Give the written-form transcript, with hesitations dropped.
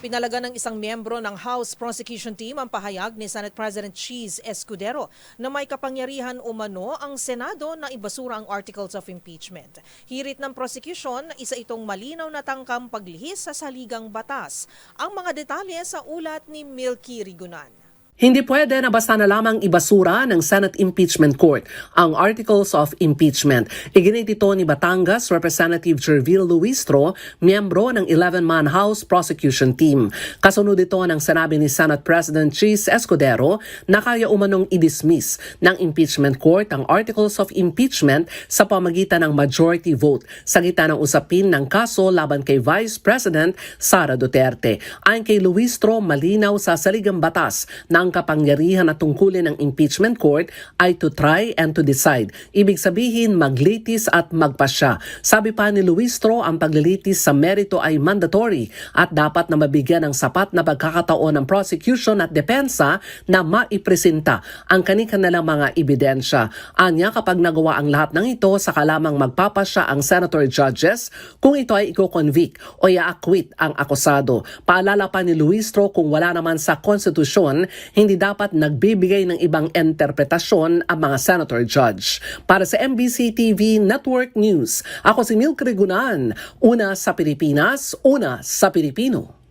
Pinalaga ng isang miyembro ng House Prosecution Team ang pahayag ni Senate President Cheese Escudero na may kapangyarihan umano ang Senado na ibasura ang Articles of Impeachment. Hirit ng prosecution, isa itong malinaw na tangkang paglihis sa saligang batas. Ang mga detalye sa ulat ni Milky Rigunan. Hindi pwede na basta na lamang ibasura ng Senate Impeachment Court ang Articles of Impeachment. Iginit ito ni Batangas Representative Jervil Luistro, miyembro ng 11-man House Prosecution Team. Kasunod ito ng sinabi ni Senate President Cheese Escudero na kaya umanong i-dismiss ng Impeachment Court ang Articles of Impeachment sa pamagitan ng majority vote sa gitna ng usapin ng kaso laban kay Vice President Sara Duterte. Ayon kay Luistro, malinaw sa saligang batas na ang kapangyarihan at tungkulin ng impeachment court ay to try and to decide. Ibig sabihin maglitis at magpasya. Sabi pa ni Luistro, ang paglilitis sa merito ay mandatory at dapat na mabigyan ng sapat na pagkakataon ng prosecution at depensa na maipresenta ang kanilang mga ebidensya. Anya, kapag nagawa ang lahat ng ito, saka lamang magpapasya ang senator judges kung ito ay i-convict o i-acquit ang akusado. Paalala pa ni Luistro, kung wala naman sa konstitusyon, hindi dapat nagbibigay ng ibang interpretasyon ang mga senator judge. Para sa MBC TV Network News, ako si Milky Rigunan, una sa Pilipinas, una sa Pilipino.